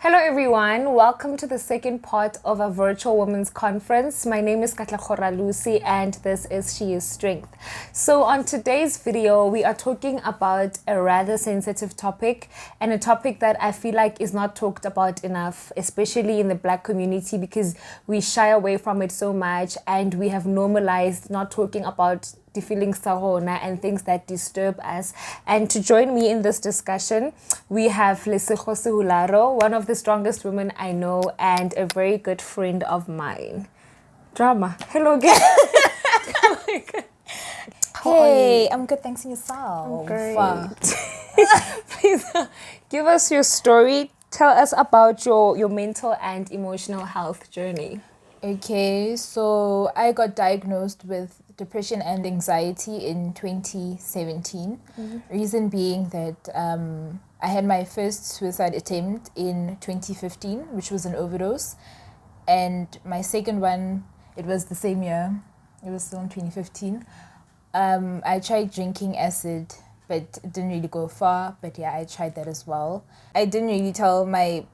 Hello everyone, welcome to the second part of a virtual women's conference. My name is Katlakora Lucy and this is She is Strength. So on today's video, we are talking about a rather sensitive topic and a topic that I feel like is not talked about enough, especially in the Black community, because we shy away from it so much and we have normalized not talking about the feelings sahona and things that disturb us. And to join me in this discussion, we have Lesego Sehularo, one of the strongest women I know and a very good friend of mine. Drama. Hello again. Oh my God. Hey, I'm good, thanks, and yourself? I'm great. Please give us your story. Tell us about your mental and emotional health journey. Okay, so I got diagnosed with depression and anxiety in 2017. Reason being that I had my first suicide attempt in 2015, which was an overdose. And my second one, it was the same year. It was still in 2015. I tried drinking acid, but it didn't really go far. But yeah, I tried that as well. I didn't really tell my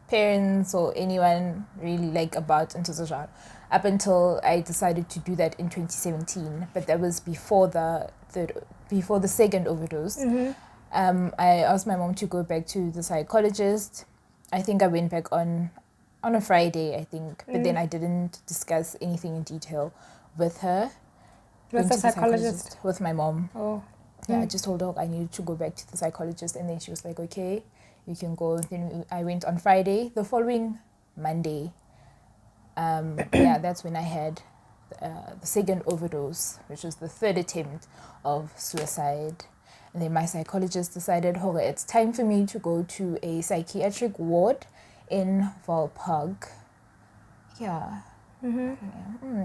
parents or anyone really about Untitled up until I decided to do that in 2017. But that was before the second overdose. I asked my mom to go back to the psychologist. I think I went back on a Friday, I think. But then I didn't discuss anything in detail with her. With the psychologist? With my mom. Oh. Yeah, I just told her I needed to go back to the psychologist, and then she was like, okay, you can go. Then I went on Friday. The following Monday, yeah, that's when I had the second overdose, which was the third attempt of suicide. And then my psychologist decided, okay, it's time for me to go to a psychiatric ward in Valpark. Yeah.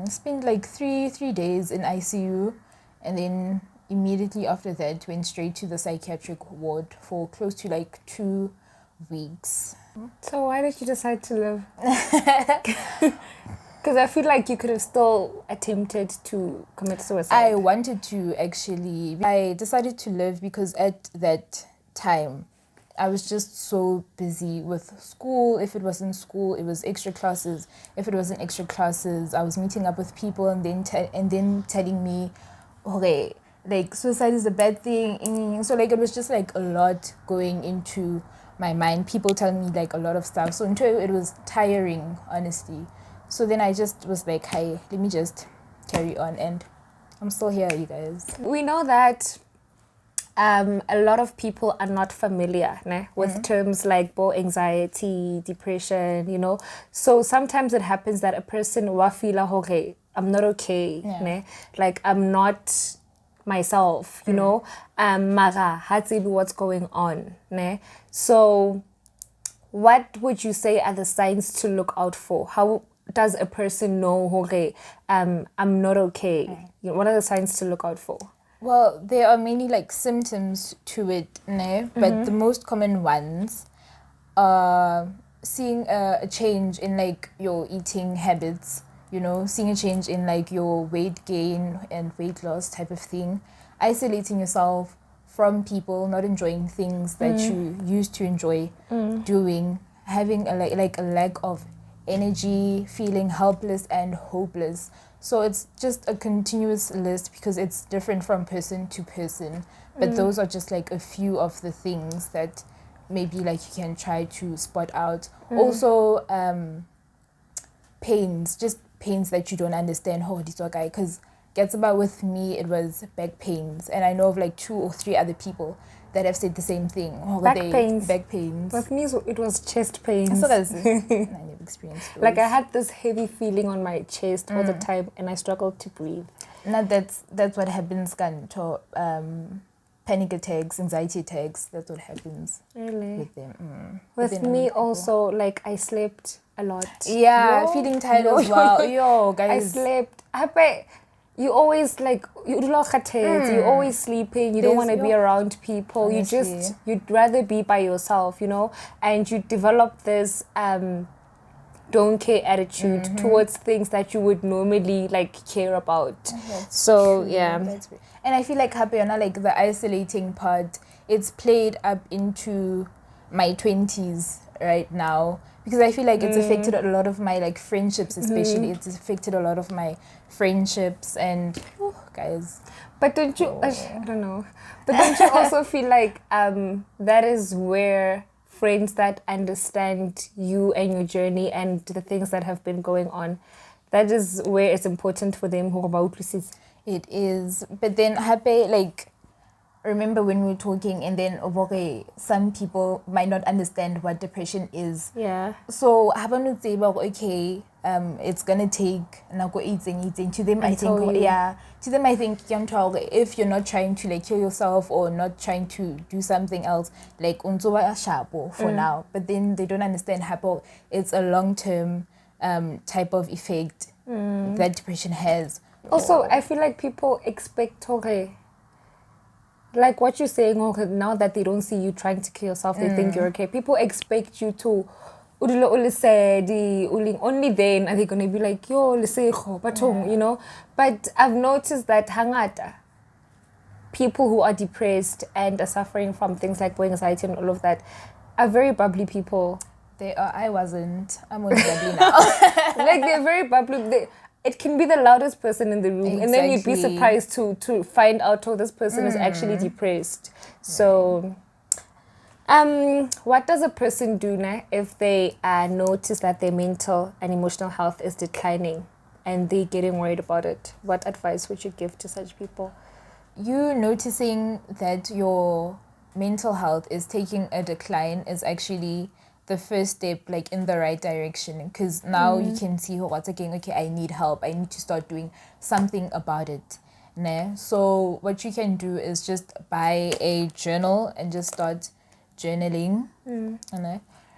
Spent like three days in ICU, and then immediately after that went straight to the psychiatric ward for close to 2 weeks. So why did you decide to live? Because I feel like you could have still attempted to commit suicide. I wanted to actually. I decided to live because at that time I was just so busy with school. If it was in school, it was extra classes. If it wasn't extra classes, I was meeting up with people and then telling me, okay, suicide is a bad thing. So it was just a lot going into my mind. People telling me a lot of stuff. So until it was tiring, honestly. So then I just was like, hey, let me just carry on. And I'm still here, you guys. We know that a lot of people are not familiar with terms like anxiety, depression, So sometimes it happens that a person will feel okay, I'm not okay, I'm not myself, mara hatsebi what's going on. So what would you say are the signs to look out for? How does a person know, okay, I'm not okay? What are the signs to look out for? Well, there are many symptoms to it, but the most common ones are seeing a change in your eating habits, seeing a change in your weight gain and weight loss type of thing, isolating yourself from people, not enjoying things that you used to enjoy doing, having a lack of energy, feeling helpless and hopeless. So it's just a continuous list because it's different from person to person. But those are just a few of the things that maybe you can try to spot out. Also, pains that you don't understand. Oh, this guy, because gets about with me, it was back pains, and I know of 2 or 3 other people that have said the same thing. Oh, back pains. With me, it was chest pains. I never experienced those. I had this heavy feeling on my chest all the time, and I struggled to breathe. Now that's what happens. Panic attacks, anxiety attacks. That's what happens. Really? With them. With me also, I slept a lot. Yeah, feeling tired as well. Yo, guys. I slept. You always you're always sleeping, you don't want to be around people. Honestly. You'd rather be by yourself, and you develop this don't care attitude towards things that you would normally care about. So true. Yeah, and I feel Hapiona, the isolating part, it's played up into my 20s right now, because I feel like it's affected a lot of my like friendships, especially. It's affected a lot of my friendships and guys. But don't you? I don't know. But don't you also feel like that is where friends that understand you and your journey and the things that have been going on, that is where it's important for them. It is, but then happy like. Remember when we were talking, and then okay, some people might not understand what depression is. Yeah. So haven't say about okay, it's gonna take nako eating. To them, I think to them I think if you're not trying to like kill yourself or not trying to do something else, like unzoba shapo for now. But then they don't understand how it's a long-term type of effect that depression has. Also, I feel like people expect like what you're saying, now that they don't see you trying to kill yourself, they think you're okay. People expect you to only then are they going to be like, yo, Lesego, you know. But I've noticed that hangata, people who are depressed and are suffering from things like anxiety and all of that are very bubbly people. They are. I wasn't. I'm only bubbly now. Like, they're very bubbly. It can be the loudest person in the room, exactly. And then you'd be surprised to find out this person is actually depressed. So, what does a person do now if they notice that their mental and emotional health is declining and they're getting worried about it? What advice would you give to such people? You noticing that your mental health is taking a decline is actually the first step, like in the right direction, because now you can see what's again. Okay, I need help. I need to start doing something about it. So what you can do is just buy a journal and just start journaling,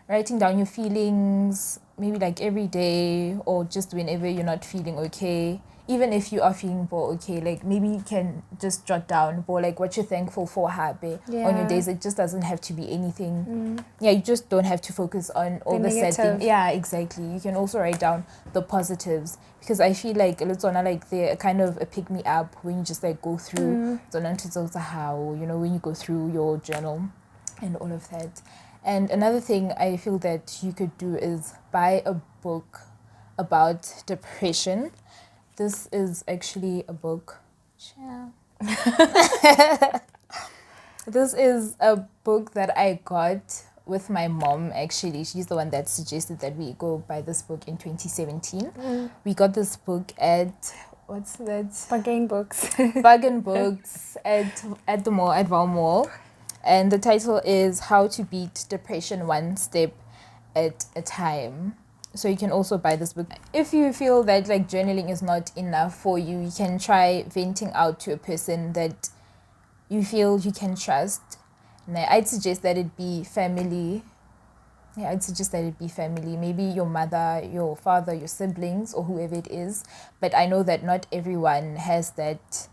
writing down your feelings, maybe like every day or just whenever you're not feeling okay. Even if you are feeling okay, like maybe you can just jot down like what you're thankful for happy on your days. It just doesn't have to be anything. Yeah, you just don't have to focus on all the sad things. Yeah, exactly. You can also write down the positives, because I feel like it's on like they're kind of a pick me up when you just like go through when you go through your journal and all of that. And another thing I feel that you could do is buy a book about depression. This is actually a book. This is a book that I got with my mom, actually. She's the one that suggested that we go buy this book in 2017. We got this book at, what's that? Bargain Books. Bargain Books at the mall, at Val Mall. And the title is How to Beat Depression One Step at a Time. So you can also buy this book. If you feel that like journaling is not enough for you, you can try venting out to a person that you feel you can trust. And I'd suggest that it be family. Yeah, I'd suggest that it be family. Maybe your mother, your father, your siblings, or whoever it is. But I know that not everyone has that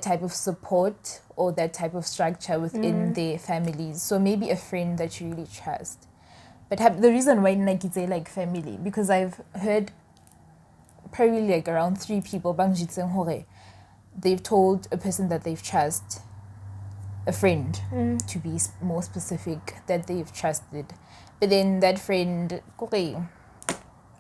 type of support or that type of structure within their families. So maybe a friend that you really trust. But the reason why I say like family, because I've heard probably like around 3 people they've told a person that they've trusted, a friend to be more specific, that they've trusted, but then that friend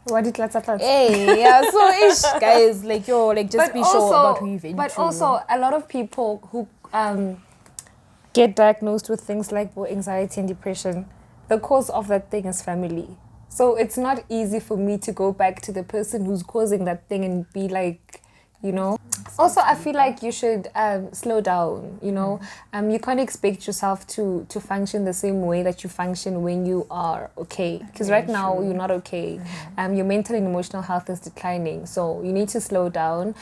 what did hey, yeah, so ish, guys, like just but be also, sure about who you've been. But also a lot of people who get diagnosed with things like anxiety and depression, the cause of that thing is family. So it's not easy for me to go back to the person who's causing that thing and be like, Also, I feel like you should slow down, You can't expect yourself to function the same way that you function when you are okay. Because right now, you're not okay. Your mental and emotional health is declining. So you need to slow down.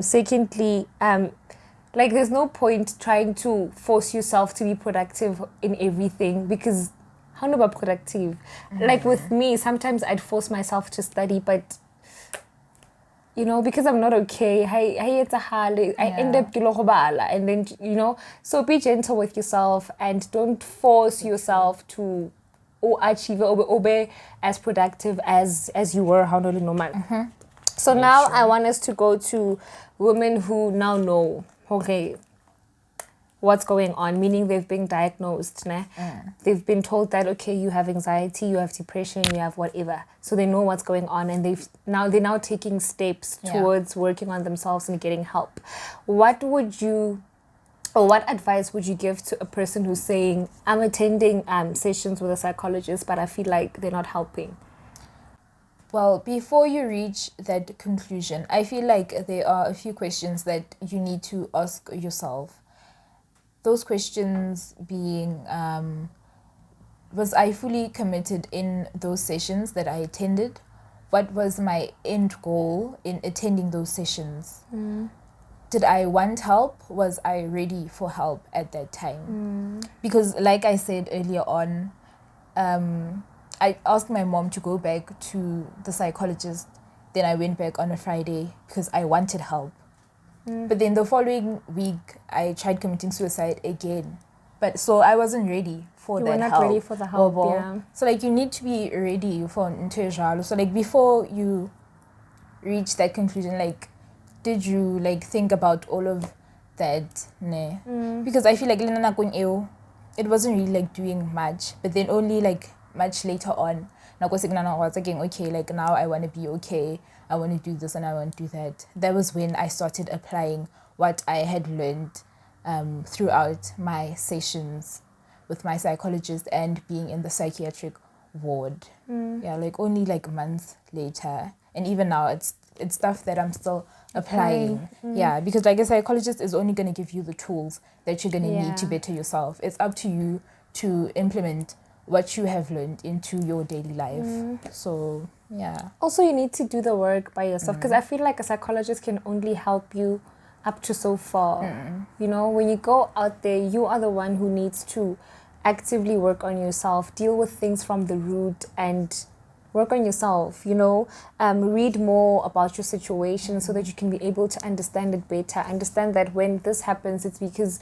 Secondly, like there's no point trying to force yourself to be productive in everything, because how about productive? Like with me, sometimes I'd force myself to study, but because I'm not okay, I end up and then so be gentle with yourself and don't force yourself to achieve or be as productive as you were normal. So now I want us to go to women who now know, okay, what's going on, meaning they've been diagnosed. Ne? They've been told that, okay, you have anxiety, you have depression, you have whatever. So they know what's going on, and they're now taking steps towards working on themselves and getting help. What advice would you give to a person who's saying, I'm attending sessions with a psychologist, but I feel like they're not helping? Well, before you reach that conclusion, I feel like there are a few questions that you need to ask yourself. Those questions being, was I fully committed in those sessions that I attended? What was my end goal in attending those sessions? Did I want help? Was I ready for help at that time? Because like I said earlier on, I asked my mom to go back to the psychologist. Then I went back on a Friday because I wanted help. But then the following week, I tried committing suicide again. But so I wasn't ready for that help. You were not ready for the help, yeah. So like you need to be ready for Ntejalo. So like before you reach that conclusion, like did you like think about all of that? Ne? Because I feel like it wasn't really like doing much. But then only like much later on, I was thinking, okay, like now I want to be okay. I want to do this and I want to do that. That was when I started applying what I had learned throughout my sessions with my psychologist and being in the psychiatric ward. Yeah, like only like months later. And even now it's stuff that I'm still applying. Yeah, because like a psychologist is only going to give you the tools that you're going to need to better yourself. It's up to you to implement what you have learned into your daily life. So, yeah. Also, you need to do the work by yourself, because I feel like a psychologist can only help you up to so far. You know, when you go out there, you are the one who needs to actively work on yourself, deal with things from the root and work on yourself, you know, read more about your situation so that you can be able to understand it better. Understand that when this happens, it's because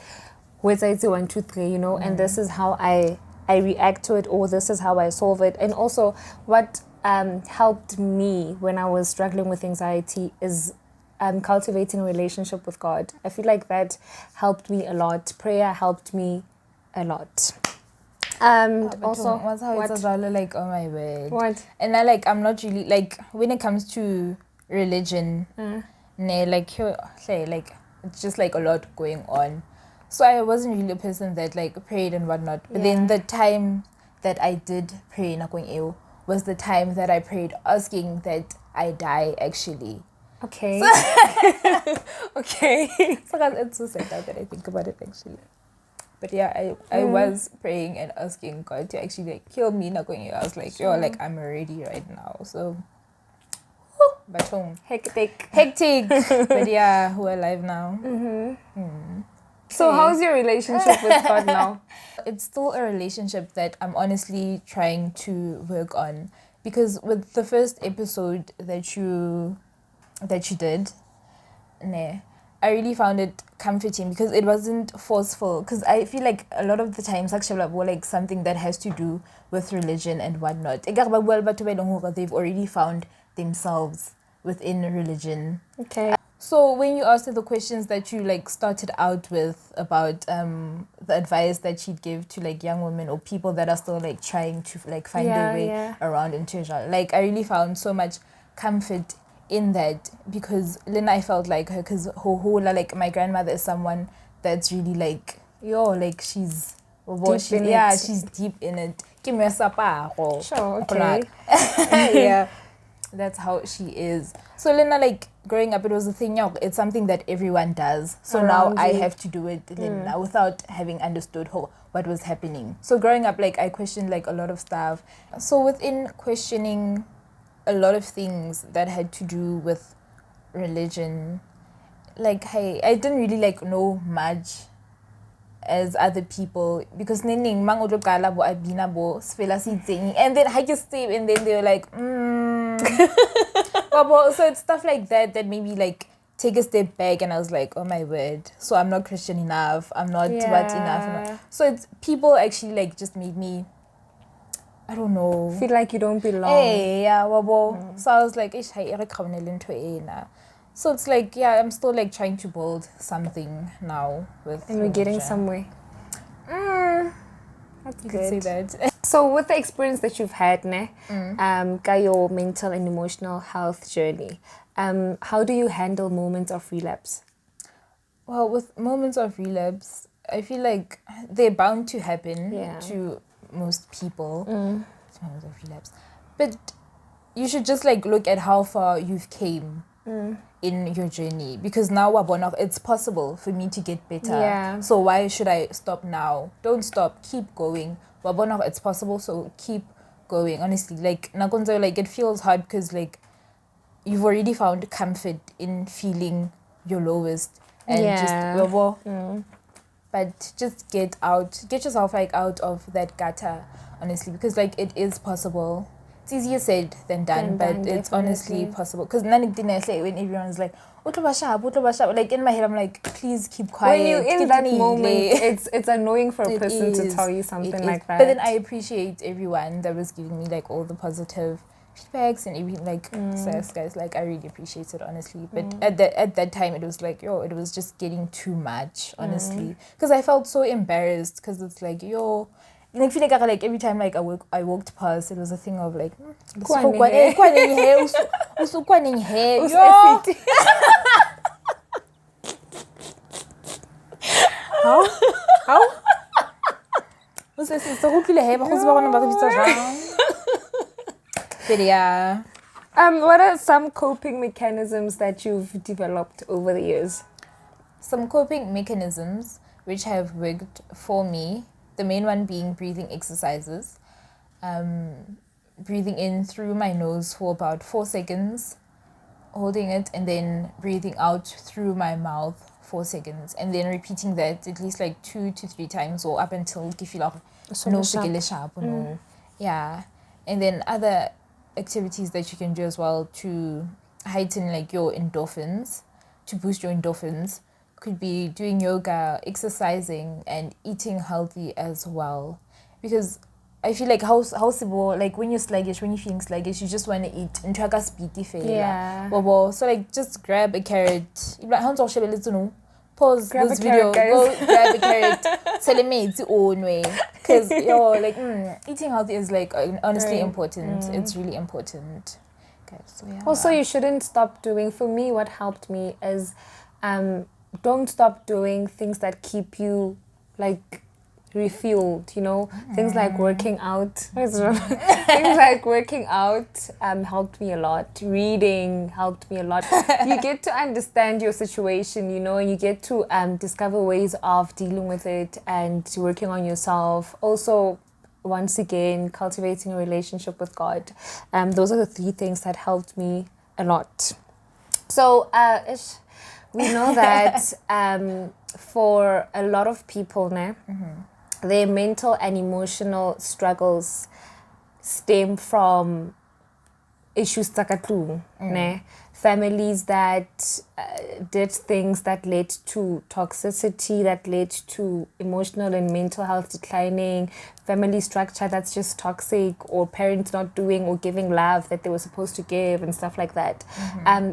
whether it's 1, 2, 3, you know, and this is how I react to it, or this is how I solve it. And also what helped me when I was struggling with anxiety is cultivating a relationship with God. I feel like that helped me a lot. Prayer helped me a lot. And also, like, oh my word. What? And I'm not really, like, when it comes to religion, like, it's just like a lot going on. So I wasn't really a person that like prayed and whatnot. But then the time that I did pray was the time that I prayed asking that I die actually. Okay. Okay. So it's so sad now that I think about it actually. But yeah, I was praying and asking God to actually like kill me. I was like, yo, like I'm ready right now. So, but hectic. But yeah, we're alive now. So how's your relationship with God now? It's still a relationship that I'm honestly trying to work on, because with the first episode that you did, I really found it comforting because it wasn't forceful. Because I feel like a lot of the times actually were like something that has to do with religion and whatnot. They've already found themselves within religion. Okay. So when you asked the questions that you like started out with about the advice that you'd give to like young women or people that are still like trying to like find their way around in Treasure, like I really found so much comfort in that, because Lynn, I felt like her, because like my grandmother is someone that's really like she's deep in it. Give me a supper. Sure, okay. Yeah. That's how she is. So Lena, like growing up, it was a thing. It's something that everyone does. So Around now I you. have to do it Lena, without having understood what was happening. So growing up, like I questioned like a lot of stuff. So within questioning a lot of things that had to do with religion, like hey, I didn't really like know much as other people, because nening mang o tlo qala bo abina bo sfela se itseng, and then I just stay, and then they were like so it's stuff like that made me like take a step back, and I was like, oh my word, so I'm not Christian enough, I'm not what enough. So it's people actually like just made me, I don't know, feel like you don't belong. Hey, yeah, so I was like, So it's like, yeah, I'm still like trying to build something now with. And we're getting somewhere. That's good. Say that. So with the experience that you've had, your mental and emotional health journey, how do you handle moments of relapse? Well, with moments of relapse, I feel like they're bound to happen to most people. Moments of relapse, but you should just like look at how far you've came in your journey, because now it's possible for me to get better. Yeah. So why should I stop now? Don't stop. Keep going. It's possible, so keep going. Honestly, like nakonzo, like it feels hard because like you've already found comfort in feeling your lowest and but just get yourself like out of that gutter, honestly, because like it is possible. It's easier said than done, but it's definitely. honestly possible. Because when everyone's like, like in my head, I'm like, please keep quiet. When you're in that moment, it's annoying for a person to tell you something like that. But then I appreciate everyone that was giving me like all the positive feedbacks and everything, like guys, like I really appreciate it, honestly. But at that time it was like, it was just getting too much, honestly, because I felt so embarrassed, because it's like, like feel like every time like I walked past, it was a thing of like how but yeah. What are some coping mechanisms that you've developed over the years? Some coping mechanisms which have worked for me, the main one being breathing exercises. Breathing in through my nose for about 4 seconds, holding it, and then breathing out through my mouth 4 seconds, and then repeating that at least like 2 to 3 times, or up until you feel like yeah. And then other activities that you can do as well to heighten like your endorphins, to boost your endorphins, could be doing yoga, exercising, and eating healthy as well. Because I feel like how like when you're sluggish, when you're feeling sluggish, you just want to eat. Yeah. So like just grab a carrot. Pause Grab this a video. carrot, Go grab a carrot. Tell me it's your own way. Because like eating healthy is like honestly important. It's really important. Okay, so yeah. Also, you shouldn't stop doing. For me, what helped me is, don't stop doing things that keep you like refueled, things like working out. Things like working out helped me a lot. Reading helped me a lot. You get to understand your situation, and you get to discover ways of dealing with it and working on yourself. Also, once again, cultivating a relationship with God. Those are the 3 things that helped me a lot. So, we know that for a lot of people, their mental and emotional struggles stem from issues takatu, families that did things that led to toxicity, that led to emotional and mental health declining, family structure that's just toxic, or parents not doing or giving love that they were supposed to give and stuff like that.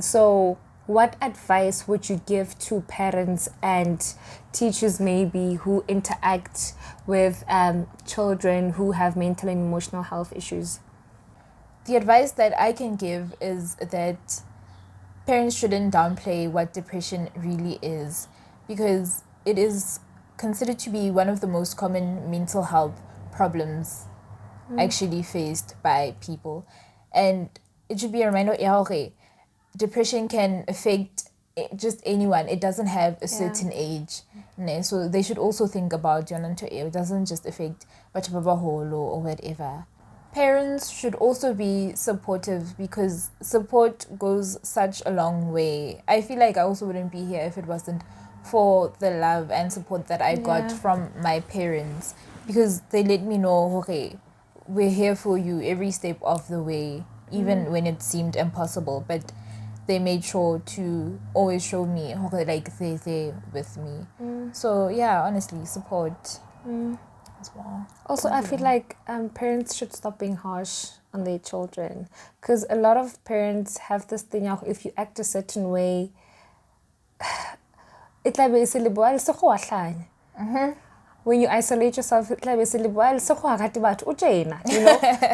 So what advice would you give to parents and teachers maybe who interact with children who have mental and emotional health issues? The advice that I can give is that parents shouldn't downplay what depression really is, because it is considered to be one of the most common mental health problems actually faced by people. And it should be a reminder, depression can affect just anyone. It doesn't have a certain age. So they should also think about it doesn't just affect Bachapabaholo or whatever. Parents should also be supportive, because support goes such a long way. I feel like I also wouldn't be here if it wasn't for the love and support that I got from my parents, because they let me know, okay, we're here for you every step of the way, even when it seemed impossible. But they made sure to always show me, okay, like they're with me. So yeah, honestly, support. as well. Also, I feel like parents should stop being harsh on their children, because a lot of parents have this thing of, if you act a certain way, it like basically when you isolate yourself, you know.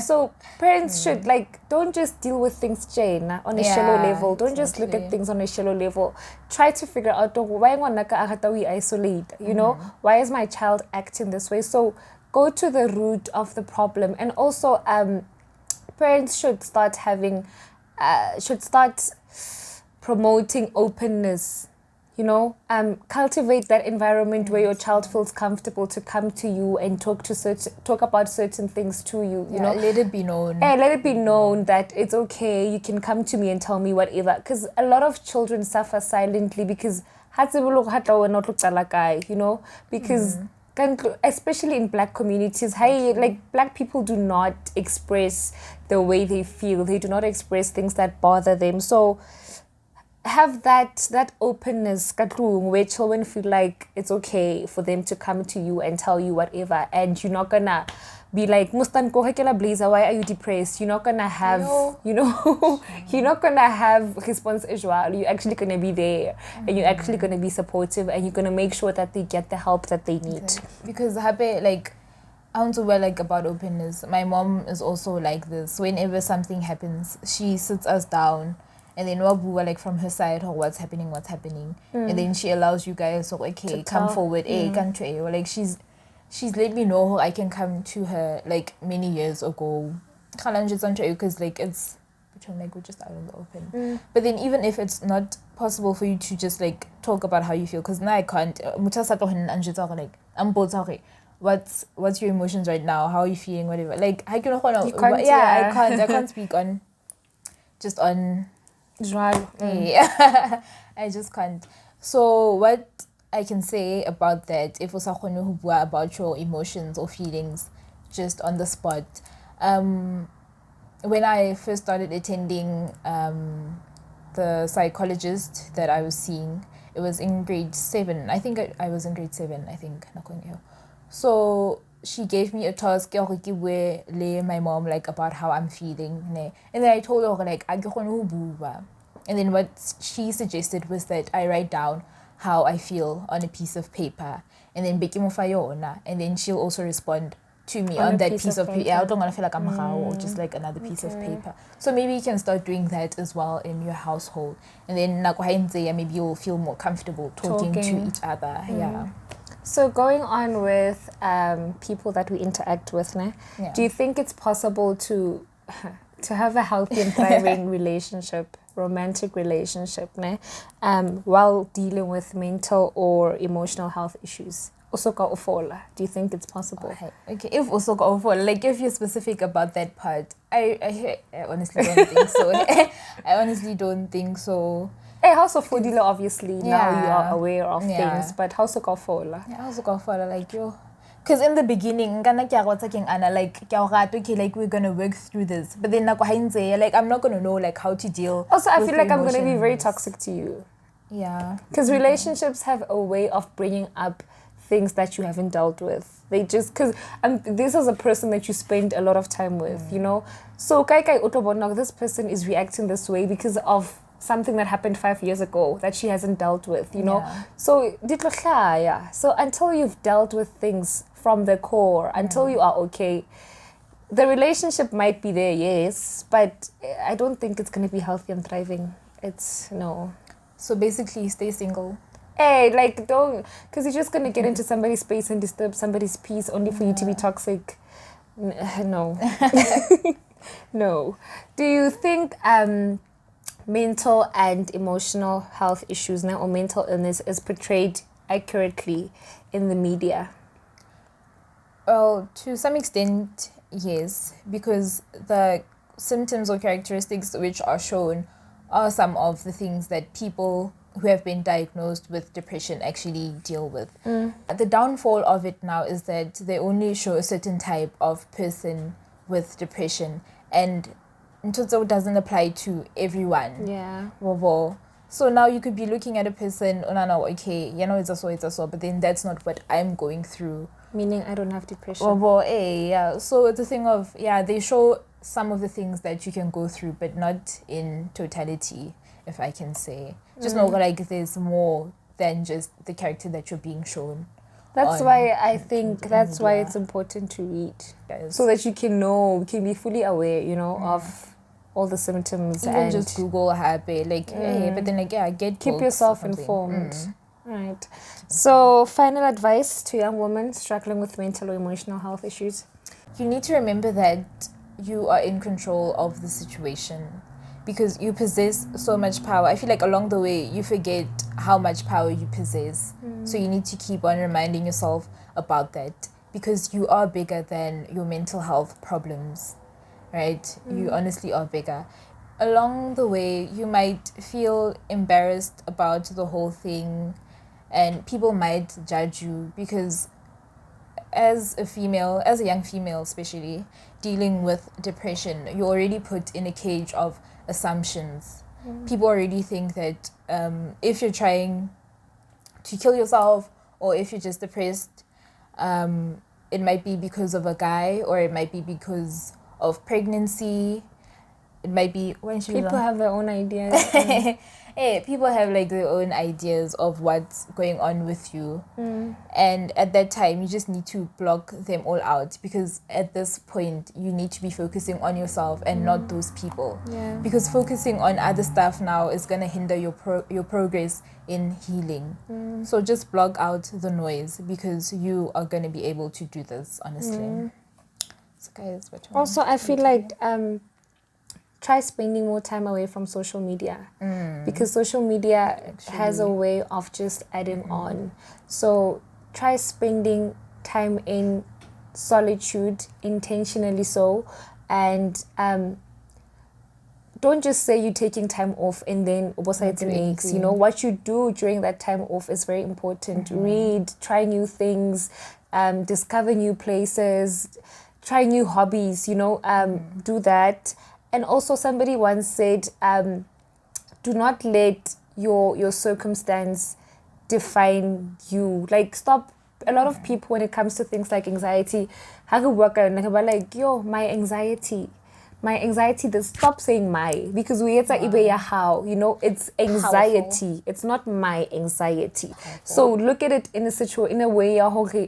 So parents should don't just deal with things on a shallow level. Don't just look at things on a shallow level. Try to figure out why we isolate. You know, why is my child acting this way? So go to the root of the problem. And also parents should start promoting openness. You know, cultivate that environment where your child feels comfortable to come to you and talk about certain things to you. You know, let it be known. Let it be known that it's okay. You can come to me and tell me whatever. Because a lot of children suffer silently because you know, because especially in black communities, black people do not express the way they feel. They do not express things that bother them. So have that openness where children feel like it's okay for them to come to you and tell you whatever, and you're not gonna be like, Mustan Blazer, why are you depressed? You're not gonna have you know you're not gonna have response as well. You're actually gonna be there, and you're actually gonna be supportive, and you're gonna make sure that they get the help that they need. Because I want to wear about openness. My mom is also like this. Whenever something happens, she sits us down and then Wabu from her side, what's happening, and then she allows you guys to come forward, country, or she's let me know I can come to her many years ago, because it's we're just out in the open. But then even if it's not possible for you to just talk about how you feel, because now I can't. What's your emotions right now? How are you feeling? Whatever. I can't speak on just on. Yeah. I just can't. So what I can say about that, if about your emotions or feelings just on the spot, when I first started attending the psychologist that I was seeing, it was in grade 7. I think I was in grade 7, I think. So she gave me a task where lay my mom about how I'm feeling, and then I told her and then what she suggested was that I write down how I feel on a piece of paper, and then and then she'll also respond to me on that piece of paper. I don't want to feel like I'm or just another piece of paper. So maybe you can start doing that as well in your household, and then maybe you'll feel more comfortable talking to each other. Yeah. So going on with people that we interact with, do you think it's possible to have a healthy and thriving romantic relationship, while dealing with mental or emotional health issues? Do you think it's possible? Okay, if if you're specific about that part, I honestly don't think so. I honestly don't think so. Hey, House of Fodila, obviously, now you are aware of things, but House of Kofola? Yeah, House of Kofola, because in the beginning, we're gonna work through this, but then I'm not gonna know how to deal. Also, I feel like I'm gonna be very toxic to you. Yeah. Because relationships have a way of bringing up things that you haven't dealt with. They just, because this is a person that you spend a lot of time with, you know. So this person is reacting this way because of something that happened 5 years ago that she hasn't dealt with, you know. So so until you've dealt with things from the core, until you are okay, the relationship might be there, yes, but I don't think it's going to be healthy and thriving. It's no. So basically stay single. Hey, don't, because you're just going to get into somebody's space and disturb somebody's peace only for you to be toxic. No. No. Do you think mental and emotional health issues now, or mental illness, is portrayed accurately in the media? Well, to some extent, yes, because the symptoms or characteristics which are shown are some of the things that people who have been diagnosed with depression actually deal with. The downfall of it now is that they only show a certain type of person with depression, and Ntoto doesn't apply to everyone. Yeah. So now you could be looking at a person, okay, it's a so, but then that's not what I'm going through. Meaning I don't have depression. Yeah. So it's a thing of, they show some of the things that you can go through, but not in totality, if I can say. Just know like there's more than just the character that you're being shown. That's why I think that's why it's important to read. So that you can know, can be fully aware, of all the symptoms. Even and just Google happy, like, hey, but then like, keep yourself informed. Right. So, final advice to young women struggling with mental or emotional health issues. You need to remember that you are in control of the situation because you possess so much power. I feel like along the way, you forget how much power you possess. So you need to keep on reminding yourself about that because you are bigger than your mental health problems, right? You honestly are bigger. Along the way, you might feel embarrassed about the whole thing and people might judge you because as a young female especially, dealing with depression, you're already put in a cage of assumptions. People already think that if you're trying to kill yourself or if you're just depressed, it might be because of a guy or it might be because of pregnancy. It might be when people have their own ideas. People have like their own ideas of what's going on with you, and at that time you just need to block them all out because at this point you need to be focusing on yourself and not those people. Because focusing on other stuff now is going to hinder your progress in healing. So just block out the noise because you are going to be able to do this, honestly. So guys, also I feel like try spending more time away from social media because social media has a way of just adding on. So try spending time in solitude intentionally so, and don't just say you're taking time off and then besides an aches. What you do during that time off is very important. Read, try new things, discover new places, try new hobbies, do that. And also somebody once said, do not let your circumstance define you. Like, stop. A lot of people, when it comes to things like anxiety, like, my anxiety, stop saying my, because we it's how, it's anxiety. Powerful. It's not my anxiety. Powerful. So look at it in a way,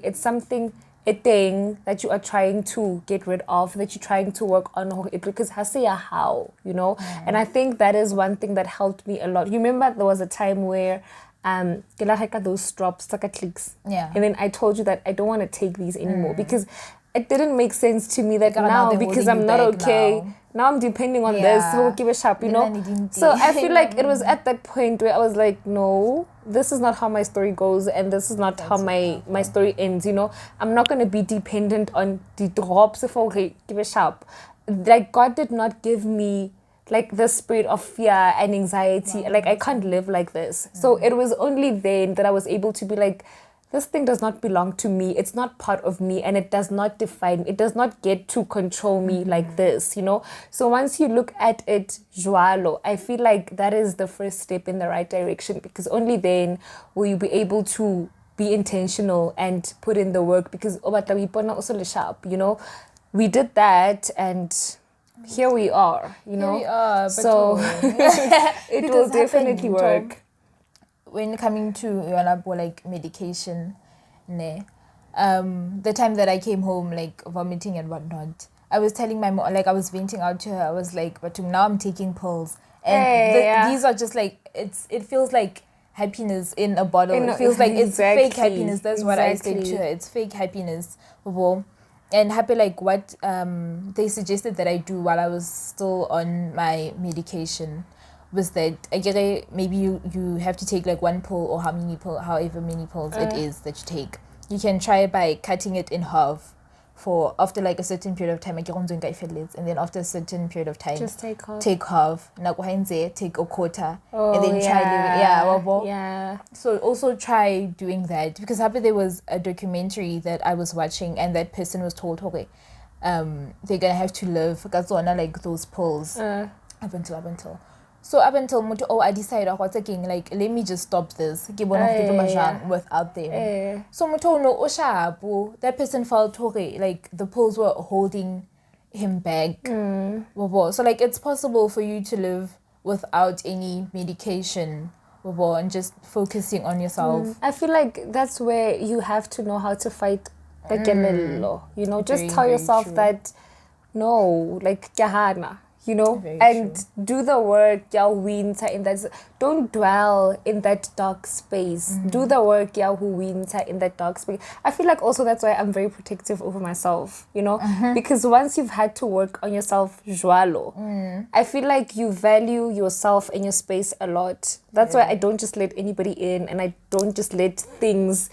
it's something, a thing that you are trying to get rid of, that you're trying to work on, because how, and I think that is one thing that helped me a lot. You remember there was a time where those drops, clicks, and then I told you that I don't want to take these anymore because it didn't make sense to me that now because I'm not okay. Now I'm depending on this, so give a sharp, So I feel like it was at that point where I was like, no, this is not how my story goes, and this is not how my story ends. I'm not going to be dependent on the drops. If okay, give a sharp. Like, God did not give me like the spirit of fear and anxiety. Like, I can't live like this. So it was only then that I was able to be like, this thing does not belong to me. It's not part of me, and it does not define me. It does not get to control me like this, So once you look at it, joalo, I feel like that is the first step in the right direction, because only then will you be able to be intentional and put in the work, because we did that, and here we are, Here we are, so it will definitely work. When coming to like medication, the time that I came home like vomiting and whatnot, I was telling my mom, like I was venting out to her. I was like, but now I'm taking pills, and these are just like it feels like happiness in a bottle. It feels like it's fake happiness. That's what I said to her. It's fake happiness. And happy like what they suggested that I do while I was still on my medication was that maybe you have to take like one pill or however many pills it is that you take. You can try by cutting it in half for after like a certain period of time, and then after a certain period of time just take half, take a quarter, and then try so also try doing that, because there was a documentary that I was watching, and that person was told, okay, they're gonna have to live like those pills up until So up until I decided what's again, like let me just stop this. Without them. So no that person felt okay, like the pills were holding him back. So like it's possible for you to live without any medication and just focusing on yourself. I feel like that's where you have to know how to fight you know, just tell yourself true. that no, like kahana, you know, Very and true. do the work, winter in that. Don't dwell in that dark space. Do the work, winter in that dark space. I feel like also that's why I'm very protective over myself, you know, because once you've had to work on yourself, I feel like you value yourself and your space a lot. That's why I don't just let anybody in, and I don't just let things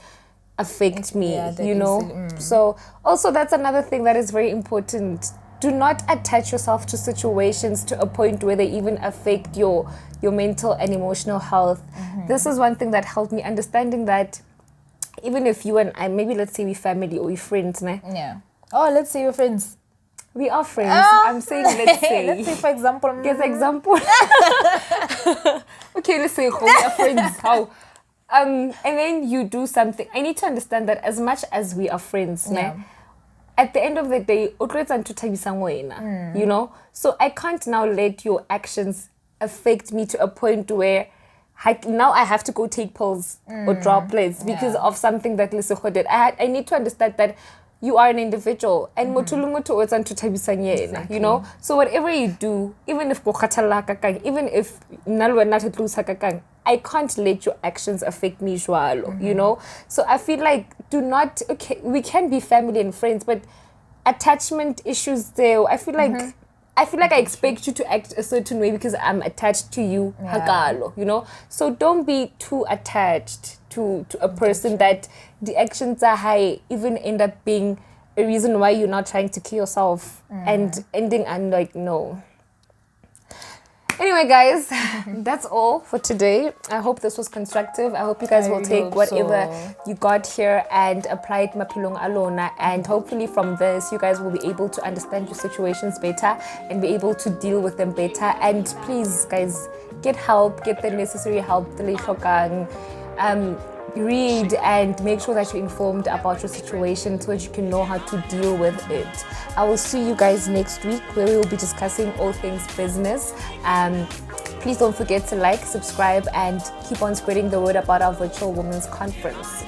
affect me, you know. So also that's another thing that is very important. Do not attach yourself to situations to a point where they even affect your mental and emotional health. This is one thing that helped me, understanding that even if you and I, maybe let's say we family or we friends, ne? Yeah. Oh, let's say we're friends. We are friends. I'm saying let's say. Let's say for example. Give example. Okay, let's say we are friends. How? And then you do something. I need to understand that as much as we are friends, ne? At the end of the day, you know? So I can't now let your actions affect me to a point where now I have to go take pills or droplets because of something that Lesego did. I need to understand that you are an individual and you know? So whatever you do, even if I can't let your actions affect me, you know? So I feel like we can be family and friends, but attachment issues there, I feel like I expect you to act a certain way because I'm attached to you, you know? So don't be too attached to a person that the actions are high, even end up being a reason why you're not trying to kill yourself and ending and like, no. Anyway, guys, that's all for today. I hope this was constructive. I hope you guys will take whatever you got here and apply it mapilong alona. And hopefully from this, you guys will be able to understand your situations better and be able to deal with them better. And please, guys, get help, get the necessary help. Read and make sure that you're informed about your situation so that you can know how to deal with it. I will see you guys next week where we will be discussing all things business. Please don't forget to like, subscribe, and keep on spreading the word about our virtual women's conference.